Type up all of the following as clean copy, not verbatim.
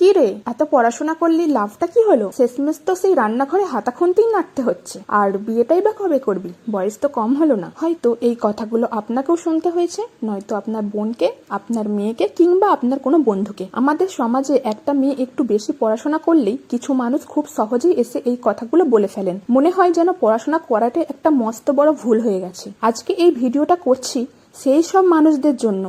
কি রে, এত পড়াশোনা করলি লাভটা কি হলো? শেষমেশ তো সেই রান্নাঘরে হাতা খুন্তিই নাড়তে হচ্ছে। আর বিয়েটাই বা কবে করবি? বয়স তো কম হলো না। হয়তো এই কথাগুলো আপনাকেও শুনতে হয়েছে, নয়তো আপনার বোনকে, আপনার মেয়েকে, কিংবা আপনার কোনো বন্ধুকে। আমাদের সমাজে একটা মেয়ে একটু বেশি পড়াশোনা করলেই কিছু মানুষ খুব সহজেই এসে এই কথাগুলো বলে ফেলেন। মনে হয় যেন পড়াশোনা করাটাই একটা মস্ত বড় ভুল হয়ে গেছে। আজকে এই ভিডিওটা করছি সেই সব মানুষদের জন্য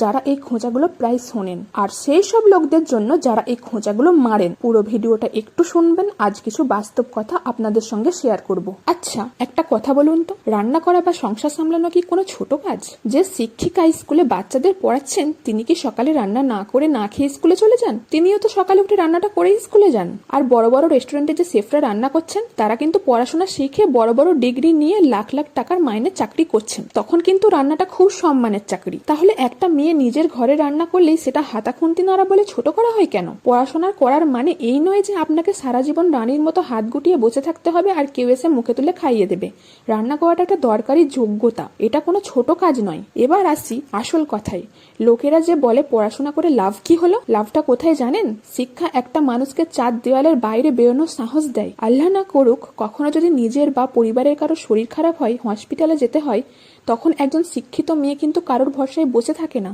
যারা এই খোঁচাগুলো প্রায় শোনেন, আর সেই সব লোকদের জন্য যারা এই খোঁচাগুলো মারেন। পুরো ভিডিওটা একটু শুনবেন, আজ কিছু বাস্তব কথা আপনাদের সঙ্গে শেয়ার করব। আচ্ছা, একটা কথা বলুন তো, রান্না করা বা সংসার সামলানো কি কোনো ছোট কাজ? যে শিক্ষিকা স্কুলে বাচ্চাদের পড়াচ্ছেন, তিনি কি সকালে রান্না না করে না খেয়ে স্কুলে চলে যান? তিনিও তো সকালে উঠে রান্নাটা করেই স্কুলে যান। আর বড় বড় রেস্টুরেন্টে যে শেফরা রান্না করছেন, তারা কিন্তু পড়াশোনা শিখে বড় বড় ডিগ্রি নিয়ে লাখ লাখ টাকার মাইনে চাকরি করছেন। তখন কিন্তু রান্নাটা খুব সম্মানের চাকরি। তাহলে একটা মেয়ে নিজের ঘরে রান্না করলেই সেটা হাতা খুন্তি নাড়া বলে ছোট করা হয় কেন? পড়াশোনার করার মানে এই নয় যে আপনাকে সারা জীবন রানীর মতো হাত গুটিয়ে বসে থাকতে হবে আর কেউ এসে মুখে তুলে খাইয়ে দেবে। রান্না করাটা একটা দরকারি যোগ্যতা, এটা কোনো ছোট কাজ নয়। এবার আসি আসল কথায়। লোকেরা যে বলে পড়াশোনা করে লাভ কি হলো, লাভটা কোথায় জানেন? শিক্ষা একটা মানুষকে চার দেওয়ালের বাইরে বেরোনোর সাহস দেয়। আল্লাহ না করুক কখনো যদি নিজের বা পরিবারের কারো শরীর খারাপ হয়, হসপিটালে যেতে হয়, তখন একজন শিক্ষিত মেয়ে কিন্তু কারোর ভরসায় বসে থাকে না।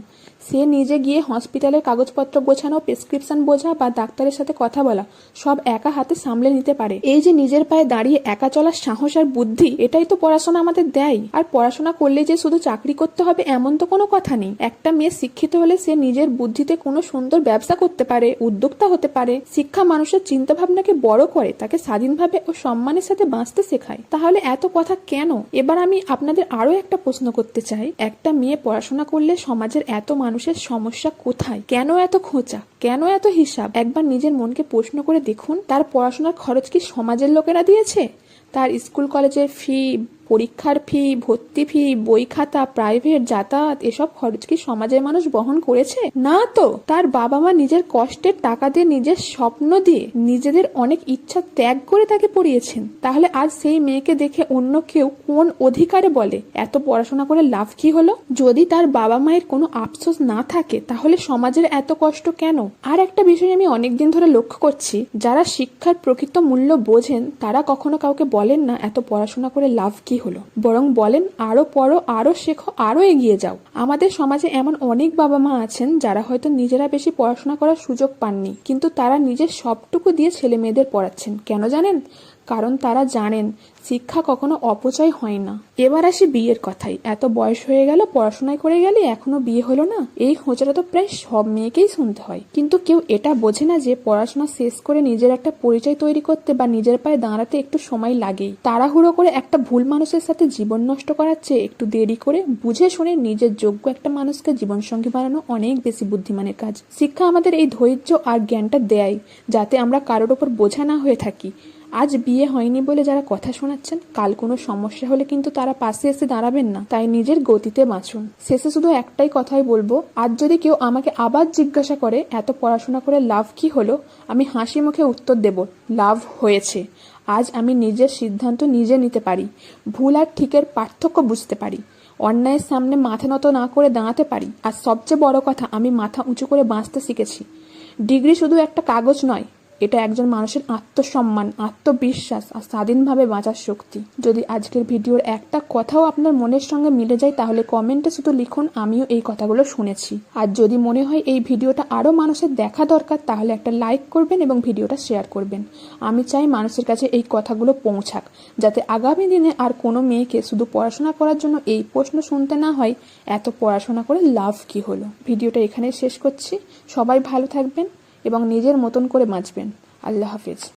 সে নিজে গিয়ে হসপিটালের কাগজপত্র গোছানো, প্রেসক্রিপশন বোঝা বা ডাক্তারের সাথে কথা বলা সব একা হাতে সামলে নিতে পারে। এই যে নিজের পায়ে দাঁড়িয়ে একা চলার সাহস আর বুদ্ধি, এটাই তো পড়াশোনা আমাদের দেয়। আর পড়াশোনা করলে যে শুধু চাকরি করতে হবে এমন তো কোনো কথা নেই। একটা মেয়ে শিক্ষিত হলে সে নিজের বুদ্ধিতে কোনো সুন্দর ব্যবসা করতে পারে, উদ্যোক্তা হতে পারে। শিক্ষা মানুষের চিন্তা ভাবনাকে বড় করে, তাকে স্বাধীনভাবে ও সম্মানের সাথে বাঁচতে শেখায়। তাহলে এত কথা কেন? এবার আমি আপনাদের আরো একটা প্রশ্ন করতে চাই। একটা মেয়ে পড়াশোনা করলে সমাজের এত মানুষের সমস্যা কোথায়? কেন এত খোঁচা? কেন এত হিসাব? একবার নিজের মনকে প্রশ্ন করে দেখুন, তার পড়াশোনার খরচ কি সমাজের লোকেরা দিয়েছে? তার স্কুল কলেজের ফি, পরীক্ষার ফি, ভর্তি ফি, বই খাতা, প্রাইভেট যাতায়াত, এসব খরচ কি সমাজের মানুষ বহন করেছে? না তো। তার বাবা মা নিজের কষ্টের টাকা দিয়ে, নিজের স্বপ্ন দিয়ে, নিজেদের অনেক ইচ্ছা ত্যাগ করে তাকে পড়িয়েছেন। তাহলে আজ সেই মেয়েকে দেখে অন্য কেউ কোন অধিকারে বলে এত পড়াশোনা করে লাভ কি হলো? যদি তার বাবা মায়ের কোনো আফসোস না থাকে, তাহলে সমাজের এত কষ্ট কেন? আর একটা বিষয় আমি অনেকদিন ধরে লক্ষ্য করছি, যারা শিক্ষার প্রকৃত মূল্য বোঝেন তারা কখনো কাউকে বলেন না এত পড়াশোনা করে লাভ কি হলো, বরং বলেন আরো পড়ো, আরো শেখো, আরো এগিয়ে যাও। আমাদের সমাজে এমন অনেক বাবা মা আছেন যারা হয়তো নিজেরা বেশি পড়াশোনা করার সুযোগ পাননি, কিন্তু তারা নিজের সবটুকু দিয়ে ছেলে মেয়েদের পড়াচ্ছেন। কেন জানেন? কারণ তারা জানেন শিক্ষা কখনো অপচয় হয় না। এবার আসি বিয়ের কথাই। এত বয়স হয়ে গেল, পড়াশোনায় করে গেলে এখনো বিয়ে হলো না, এই খোঁচাটা তো প্রায় সব মেয়েকেই শুনতে হয়। কিন্তু কেউ এটা বোঝে না যে পড়াশোনা শেষ করে নিজের একটা পরিচয় তৈরি করতে বা নিজের পায়ে দাঁড়াতে একটু সময় লাগেই। তাড়াহুড়ো করে একটা ভুল মানুষের সাথে জীবন নষ্ট করার চেয়ে একটু দেরি করে বুঝে শুনে নিজের যোগ্য একটা মানুষকে জীবনসঙ্গী বানানো অনেক বেশি বুদ্ধিমানের কাজ। শিক্ষা আমাদের এই ধৈর্য আর জ্ঞানটা দেয়, যাতে আমরা কারোর ওপর বোঝা না হয়ে থাকি। আজ বিয়ে হয়নি বলে যারা কথা শোনাচ্ছেন, কাল কোনো সমস্যা হলে কিন্তু তারা পাশে এসে দাঁড়াবেন না। তাই নিজের গতিতে বাঁচুন। শেষে শুধু একটাই কথাই বলবো, আজ যদি কেউ আমাকে আবার জিজ্ঞাসা করে এত পড়াশোনা করে লাভ কি হলো, আমি হাসি মুখে উত্তর দেব, লাভ হয়েছে। আজ আমি নিজের সিদ্ধান্ত নিজে নিতে পারি, ভুল আর ঠিকের পার্থক্য বুঝতে পারি, অন্যায়ের সামনে মাথা নত না করে দাঁড়াতে পারি। আর সবচেয়ে বড় কথা, আমি মাথা উঁচু করে বাঁচতে শিখেছি। ডিগ্রি শুধু একটা কাগজ নয়, এটা একজন মানুষের আত্মসম্মান, আত্মবিশ্বাস আর স্বাধীনভাবে বাঁচার শক্তি। যদি আজকের ভিডিওর একটা কথাও আপনার মনের সঙ্গে মিলে যায়, তাহলে কমেন্টে শুধু লিখুন আমিও এই কথাগুলো শুনেছি। আর যদি মনে হয় এই ভিডিওটা আরো মানুষের দেখা দরকার, তাহলে একটা লাইক করবেন এবং ভিডিওটা শেয়ার করবেন। আমি চাই মানুষের কাছে এই কথাগুলো পৌঁছাক, যাতে আগামী দিনে আর কোনো মেয়েকে শুধু পড়াশোনা করার জন্য এই প্রশ্ন শুনতে না হয়, এত পড়াশোনা করে লাভ কি হলো। ভিডিওটা এখানে শেষ করছি। সবাই ভালো থাকবেন এবং নিজের মতন করে বাঁচবেন। আল্লাহ হাফিজ।